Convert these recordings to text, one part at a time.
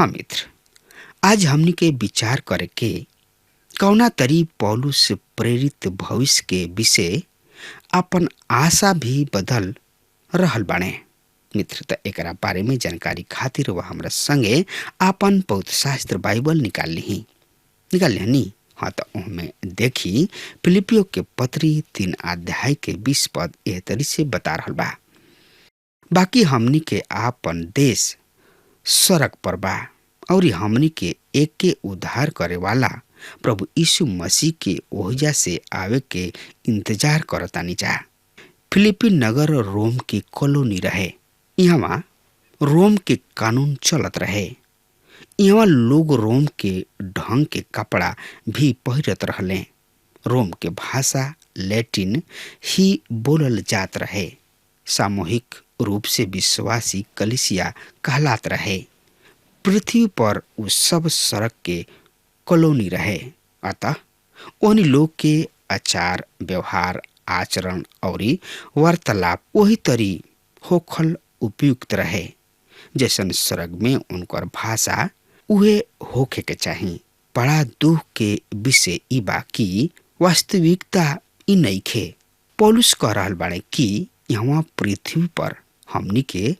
हाँ मित्र, आज हमनी के विचार करे के कौना तरी पौलुस से प्रेरित भविष्य के विषय अपन आशा भी बदल रहल बाणे। मित्र, त एकरा बारे में जानकारी खातिर वह हमरा संगे आपन पवित्र शास्त्र बाइबल निकाल लिहनी। हाँ, तो उनमें देखी फिलिपियो के पत्री 3 अध्याय के 20 पद एह तरी से बता रहल बा। बाकी हमनी के आपन देश सड़क पर बा और हमनी के एक के उद्धार करे वाला प्रभु यीशु मसीह के ओहिजा से आवे के इंतजार करतानी जा। फिलिपी नगर रोम की कॉलोनी रहे। यहाँ रोम के कानून चलत रहे। यहाँ लोग रोम के ढंग के कपड़ा भी पहिरत रहले। रोम के भाषा लैटिन ही बोलल जात रहे। सामूहिक रूप से विश्वासी कलीसिया कहलात रहे। पृथ्वी पर उस सब सड़क के कॉलोनी रहे। अतः उन लोग के आचार व्यवहार आचरण और वार्तालाप वही तरी होखल उपयुक्त रहे जैसन सड़क में उनकर भाषा उहे होखे के चाही। बड़ा दुख के विषय ई बा कि वास्तविकता ई नइखे। पौलुस कह रहल बाड़े कि यहाँ पृथ्वी पर हमनी के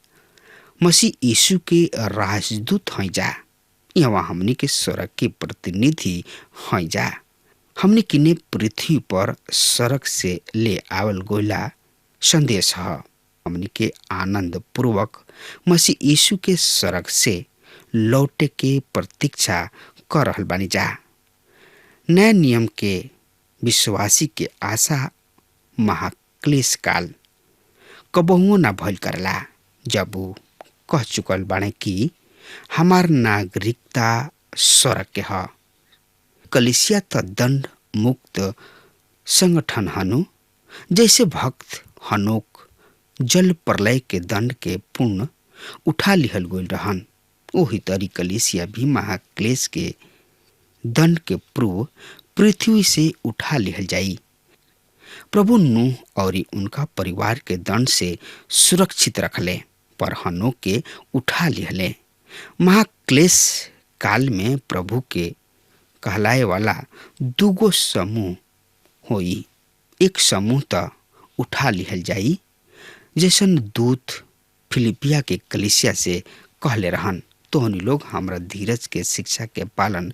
मसीह यीशु के राजदूत हैं जा। यहाँ हमनी के स्वर्ग के प्रतिनिधि हैं जा। हमनी किने पृथ्वी पर सड़क से ले आवल गोला संदेश है। हमनी के आनंद पूर्वक मसीह यीशु के सड़क से लौटे के प्रतीक्षा कर रहल बानी जा। नया नियम के विश्वासी के आशा महाक्लेश काल कबहुओ ना भइल करला, जब वो कह चुकल बाने कि हमार नागरिकता स्वर्ग के ह। कलिसिया त दंड मुक्त संगठन हनु। जैसे भक्त हनोक जल प्रलय के दंड के पूर्ण उठा लिहल गइल रहन, ओही तरी कलिसिया भी महाक्लेश के दंड के पूर्व पृथ्वी से उठा लिहल जाई। प्रभु नूह और उनका परिवार के दंड से सुरक्षित रखले, पर हनोक के उठा लिहले। महाक्लेश काल में प्रभु के कहलाए वाला दूगो समूह होई। एक समूह त उठा लिहल जाई, जैसन दूत फिलिपिया के कलिसिया से कहले रहन, तोहनी लोग हमरा धीरज के शिक्षा के पालन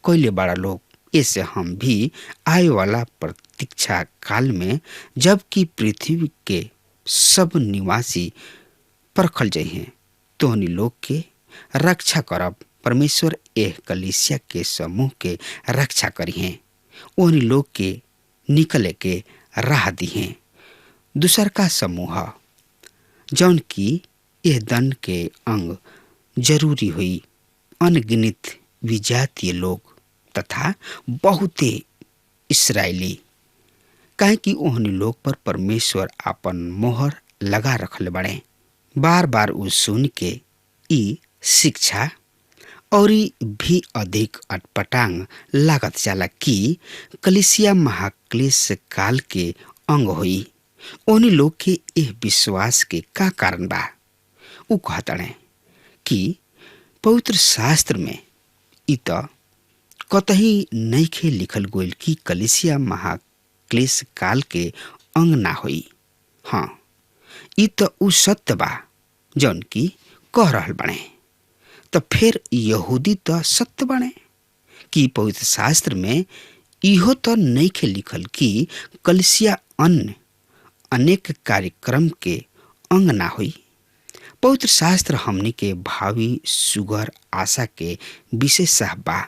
कैले बड़ा लोग। ऐसे हम भी आए वाला प्रतीक्षा काल में, जबकि पृथ्वी के सब निवासी परखल जाइए, तोहनी लोग के रक्षा करब। परमेश्वर एह कलिसिया के समूह के रक्षा करिए, ओहनी लोग के निकले के राह दिए। दूसर का समूह जौन की यह दंड के अंग जरूरी हुई, अनगिनित विजातीय लोग तथा बहुते इसराइली, काहे कि ओहनी लोग पर परमेश्वर अपन मोहर लगा रखले बड़े। बार बार उ सुन के ई शिक्षा और भी अधिक अटपटांग लागत जाला कि कलिसिया महाक्लेश काल के अंग होई। ओहनी लोग के एह विश्वास के का कारण बा? उ कहतड़े कि पवित्र शास्त्र में इ त कतही नइखे लिखल गइल कि कलिसिया महाक्लेश काल के अंग ना होई। हाँ, इ त उ सत्य बा जौन की कह रहल बने। तो फिर यहूदी तो सत्य बने कि पवित्र शास्त्र में इहो तो नइखे लिखल कि कलिसिया अन्य अनेक कार्यक्रम के अंग ना होई। पवित्र शास्त्र हमनी के भावी सुगर आशा के विशेष बा।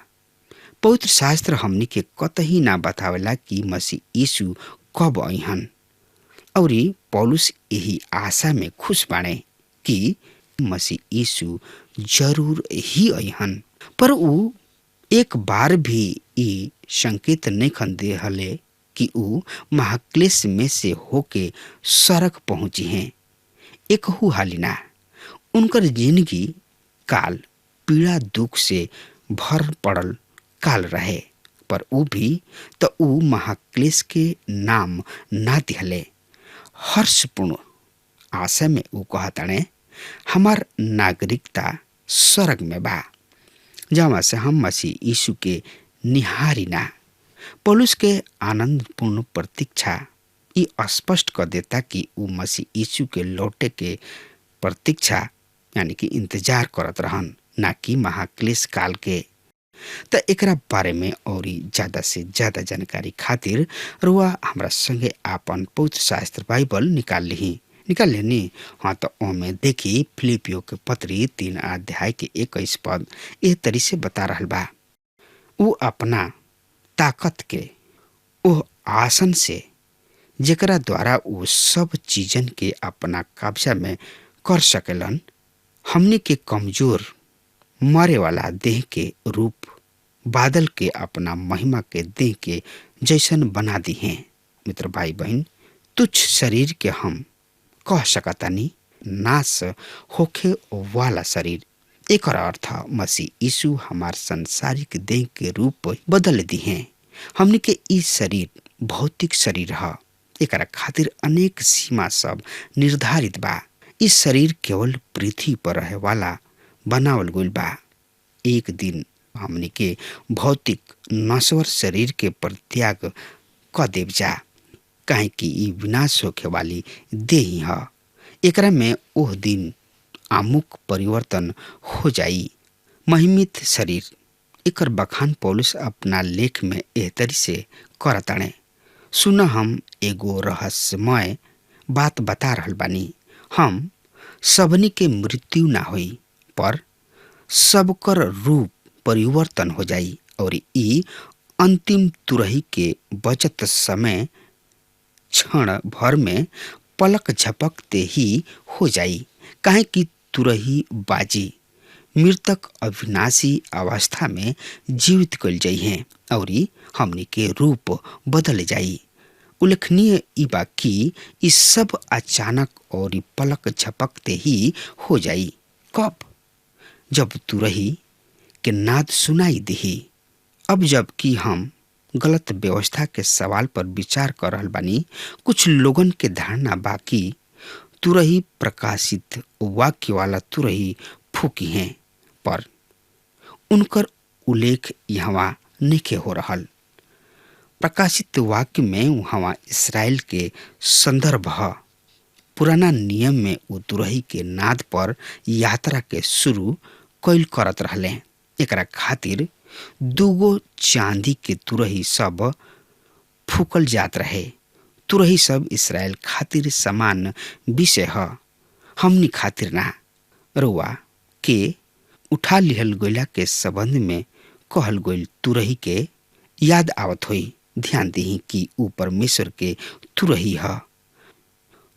पवित्र शास्त्र हमनी के कतही ना बतावेला कि मसीह यीशु कब अइहन, और पौलुस यही आशा में खुश बाणे कि मसीह यीशु जरूर ही अइहन। पर उ एक बार भी ई संकेत नहीं खन देहले कि उ महाक्लेश में से होके सड़क पहुंची हैं। एकहू हालिना उनकर जिंदगी काल पीड़ा दुख से भर पड़ल काल रहे, पर उ भी तो उ महाक्लेश के नाम ना दिहले। हर्षपूर्ण आशा में उ कहताने हमार नागरिकता स्वर्ग में बा। जहाँ से हम मसीह यीशु के निहारी ना। पौलुस के आनंदपूर्ण प्रतीक्षा ये स्पष्ट कर देता कि वो मसीह यीशु के लौटे के प्रतीक्षा यानी कि इंतजार करत रहन, ना कि महाक्लेश काल के। त एकरा बारे में और ज्यादा से ज्यादा जानकारी खातिर रुआ हमरा संगे आपन पवित्र शास्त्र बाइबल निकाल लेनी। हाँ, तो ओमे देखी फिलिपियो के पत्री 3 अध्याय के 21 पद एह तरी से बता रहल बा। वो अपना ताकत के ओह आसन से जेकरा द्वारा वो सब चीजन के अपना कब्जा में कर सकेलन, हमने के कमजोर मरे वाला देह के रूप बादल के अपना महिमा के देह के जैसन बना दी हैं। मित्र भाई बहन, तुच्छ शरीर के हम कह सकतानी नाश होखे वाला शरीर। एक अर्थ मसीह यीशु हमार संसारिक देह के रूप बदल दी हैं। हमने के ई शरीर भौतिक शरीर है। एकरा खातिर अनेक सीमा सब निर्धारित बा। इस शरीर केवल पृथ्वी पर रहे वाला बनावल गइल बा। एक दिन हमने के भौतिक नश्वर शरीर के परित्याग क देव जा, काहे कि ई विनाश होखे वाली देह है। एकरा में ओह दिन आमुख परिवर्तन हो जाई, महिमित शरीर। एकर बखान पौलुस अपना लेख में एह तरी से करताणे। सुन, हम एगो रहस्यमय बात बता रहल बानी। हम सबनी के मृत्यु ना होई, पर सबकर रूप परिवर्तन हो जाई और ई अंतिम तुरही के बचत समय क्षण भर में पलक झपकते ही हो जाई। काहे कि तुरही बाजी मृतक अविनाशी अवस्था में जीवित कल जाई हैं और हमनी के रूप बदल जाई। उल्लेखनीय ई बा कि इस सब अचानक और पलक झपकते ही हो जाई। कब? जब तुरही के नाद सुनाई दिही। अब जबकि हम गलत व्यवस्था के सवाल पर विचार कर रहल बानी, कुछ लोगन के धारणा बाकी तुरही प्रकाशित वाक्य वाला तुरही फूकी हैं, पर उनकर उल्लेख यहाँ नहीं हो रहल। प्रकाशित वाक्य में वहाँ इसराइल के संदर्भ है। पुराना नियम में वो तुरही के नाद पर यात्रा के शुरू कैल करत रहले। एकरा खातिर दूगो चांदी के तुरही सब फूकल जात रहे। तुरही सब इसराइल खातिर समान विषय है, हमनी खातिर ना। रुआ के उठा लिहल गइला के संबंध में कहल गइल तुरही के याद आवत होई। ध्यान दी कि ऊ परमेश्वर के तुरही है।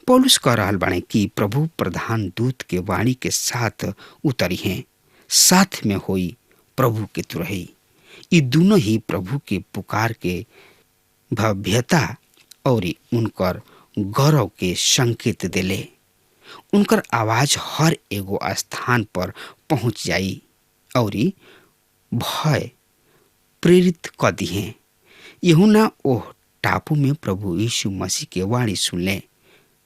पौलुस कह रहल बाणे कि प्रभु प्रधान दूत के वाणी के साथ उतरी हैं, साथ में होई प्रभु के तुरही। ये दोनों ही प्रभु के पुकार के भव्यता और उनकर गौरव के संकेत देले। उनकर आवाज हर एगो स्थान पर पहुंच जाई और भय प्रेरित कर दी हैं। यूहन्ना ओह टापू में प्रभु यीशु मसीह के वाणी सुनले।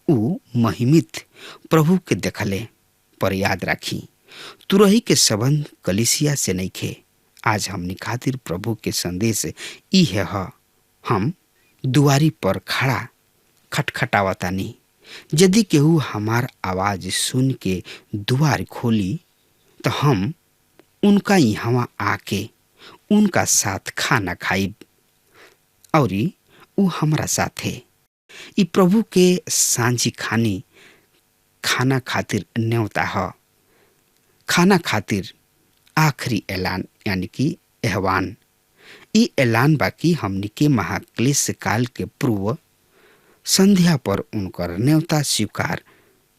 ऊ महिमित प्रभु के देखले। पर याद राखी, तुरही के संबंध कलिसिया से नहीं खे। आज हमनी खातिर प्रभु के संदेश ई है। हम दुआरी पर खड़ा खटखटावतानी। यदि केहू हमार आवाज सुन के दुआर खोली तो हम उनका यहाँ आके उनका साथ खाना खाइब और ऊ हमारा साथ है। ई प्रभु के सांझी खाना खातिर न्योता है। खाना खातिर आखिरी ऐलान यानी कि आह्वान। ई ऐलान बाकी हमनी के महाक्लेश काल के पूर्व संध्या पर उनकर न्योता स्वीकार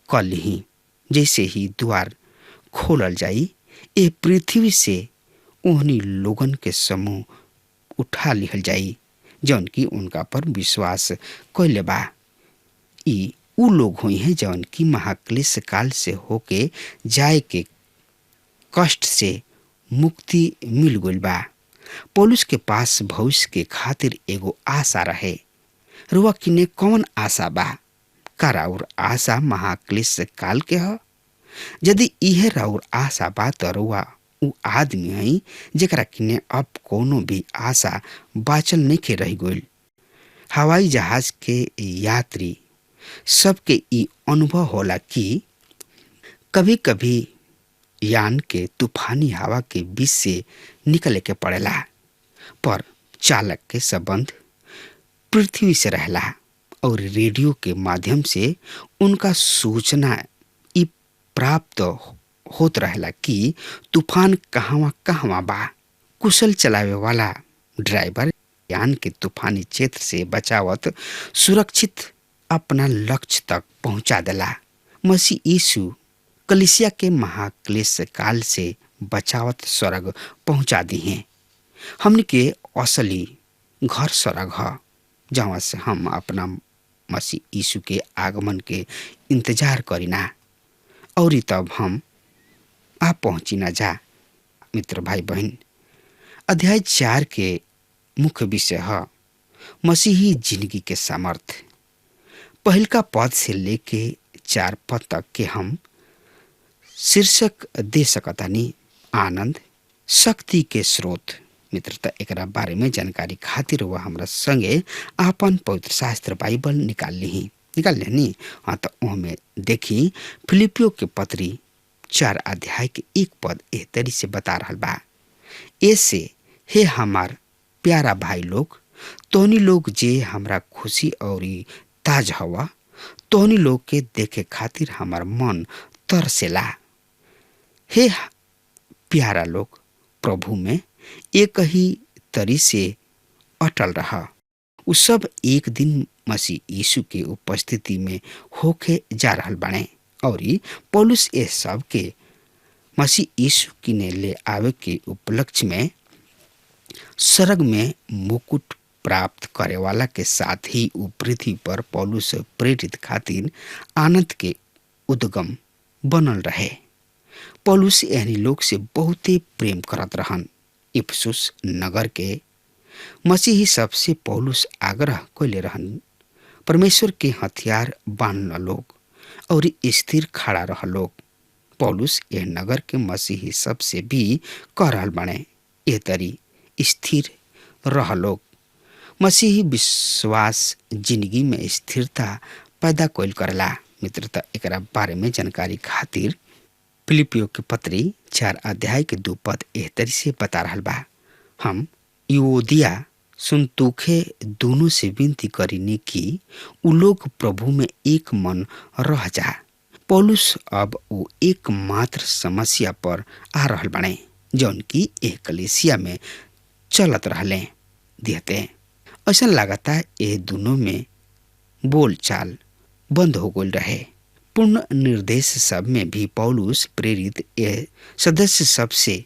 कर ली। जैसे ही द्वार खोलल जाई, ए पृथ्वी से उन्हीं लोगन के समूह उठा लिहल जाई जौन की उनका पर विश्वास कैले बा। ई उ लोग हुई हैं जौन की महाक्लेश काल से होके जाए के कष्ट से मुक्ति मिल गइल बा। पौलुस के पास भविष्य के खातिर एगो आशा रहे। रुआ किने कौन आशा बा? का राउर आशा महाक्लेश काल के ह? यदि इहे राउर आशा बा तो रुआ उ आदमी है जेकरा किने अब कोनो भी आशा बाचल नहीं रह गइल। हवाई जहाज के यात्री सबके ई अनुभव होला कि कभी कभी यान के तूफानी हवा के बीच से निकले के पड़ेला, पर चालक के संबंध पृथ्वी से रहला और रेडियो के माध्यम से उनका सूचना ई प्राप्त होत रहला कि तूफान कहवा कहवा बा। कुशल चलावे वाला ड्राइवर यान के तूफानी क्षेत्र से बचावत सुरक्षित अपना लक्ष्य तक पहुंचा देला। मसीह यीशु कलीसिया के महाक्लेश काल से बचावत स्वर्ग पहुंचा दी हैं। हमने के असली घर स्वर्ग है, जहाँ से हम अपना मसीह यीशु के आगमन के इंतजार करीना और तब हम आ पहुंची ना जा। मित्र भाई बहन, अध्याय 4 के मुख्य विषय है मसीही जिंदगी के सामर्थ्य। पहलका पद से लेके 4 पद तक के हम शीर्षक दे सकतानी आनंद शक्ति के स्रोत। मित्रता एकरा बारे में जानकारी खातिर वह हमरा संगे आपन पवित्र शास्त्र बाइबल निकाल लेनी। हाँ तो ओहमे देखी फिलिपियो के पत्री 4 अध्याय के 1 पद एह तरी से बता रहल बा। ऐसे हे हमार प्यारा भाई लोग, तोहनी लोग जे हमरा खुशी और ताज हवा, तोहनी लोग के देखे खातिर हमार मन तरसेला। हे प्यारा लोग, प्रभु में एक ही तरी से अटल रहा। उ सब एक दिन मसीह यीशु के उपस्थिति में होके जा रहल बाणे और पौलुस ये सब के मसीह यीशु किने ले आवे के उपलक्ष्य में स्वर्ग में मुकुट प्राप्त करे वाला के साथ ही उ पृथ्वी पर पौलुस प्रेरित खातिर आनंद के उद्गम बनल रहे। पौलुस एहनी लोग से बहुते प्रेम करत रहन। इफसुस नगर के मसीही सबसे पौलुस आग्रह कैले रहन, परमेश्वर के हथियार बांधल लोग और स्थिर खड़ा रह लोग। पौलुस यह नगर के मसीही सबसे भी कह रहल बाणे, ए तरी स्थिर रह लोग। मसीही विश्वास जिंदगी में स्थिरता पैदा कैल करला। मित्रता एकरा बारे में जानकारी खातिर फिलिपियो के पत्री 4 अध्याय के 2 पद एह तरी से बता रहल बा। हम यूओदिया सुन्तुखे दोनों से विनती करीने कि उ लोग प्रभु में एक मन रह जा। पौलुस अब वो एकमात्र समस्या पर आ रहल बाणे जौन की एह कलीसिया में चलत रहले दिहते। ऐसा लगाता ये दोनों में बोलचाल बंद हो गई रहे। पूर्ण निर्देश सब में भी पौलुस प्रेरित यह सदस्य सब से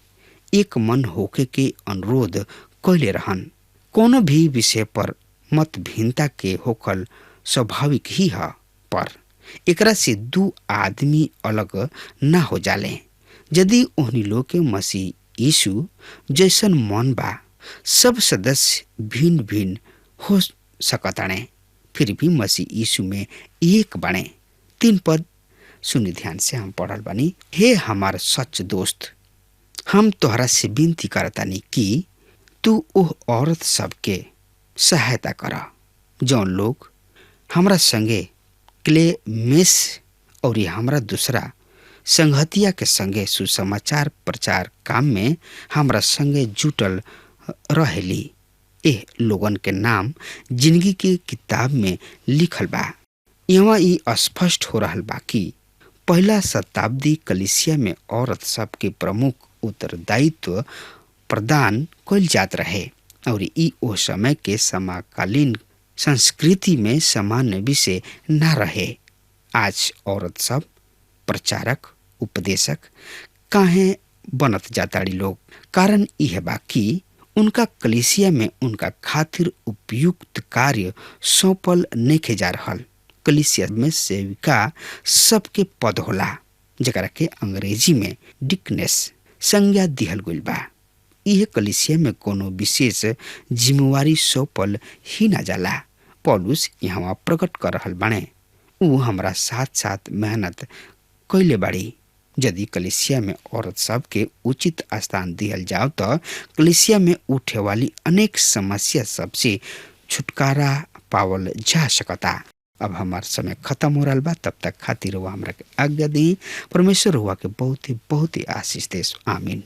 एक मन होके के अनुरोध कैले रहन। कोनो भी विषय पर मतभिन्नता के होकल स्वाभाविक ही है, पर एकरा से 2 आदमी अलग ना हो जाले। यदि उन्हीं लोग के मसीह यीशु जैसन मन बा, सब सदस्य भिन्न भिन्न हो सकताणे, फिर भी मसीह यीशु में एक बने। 3 पद सुनी ध्यान से हम पढ़ल बानी। हे हमार सच दोस्त, हम तोहरा से विनती करतानी कि तू ओह औरत सबके सहायता करा जौन लोग हमरा संगे क्लेमेस और हमरा दूसरा संगहतिया के संगे सुसमाचार प्रचार काम में हमरा संगे जुटल रहेली। एह लोगन के नाम जिंदगी के किताब में लिखल बा। यहाँ ई स्पष्ट हो रहल बा कि पहला शताब्दी कलीसिया में औरत सबके प्रमुख उत्तरदायित्व प्रदान कइल जात रहे और ई ओ समय के समकालीन संस्कृति में सामान्य विषय न रहे। आज औरत सब प्रचारक उपदेशक काहे बनत जाताड़ी लोग? कारण यह बा कि उनका कलीसिया में उनका खातिर उपयुक्त कार्य सौंपल नहीं जा रहल। कलीसिया में सेविका सबके पद होला जकरा के अंग्रेजी में डिकनेस संज्ञा दिहल गइल बा। यह कलीसिया में कोनो विशेष जिम्मेवारी सौंपल ही ना जाला। पौलुस यहाँ प्रकट कर रहल बाणे उ हमरा साथ साथ मेहनत कैले बाड़ी यदि कलिसिया में औरत सब के उचित स्थान दिहल जाओ तो कलिसिया में उठे वाली अनेक समस्या सबसे छुटकारा पावल जा सकता। अब हमार समय खत्म हो रहा बा, तब तक खातिर हुआ हमरा के आज्ञा दी। परमेश्वर हुआ के बहुत ही आशीष देश। आमीन।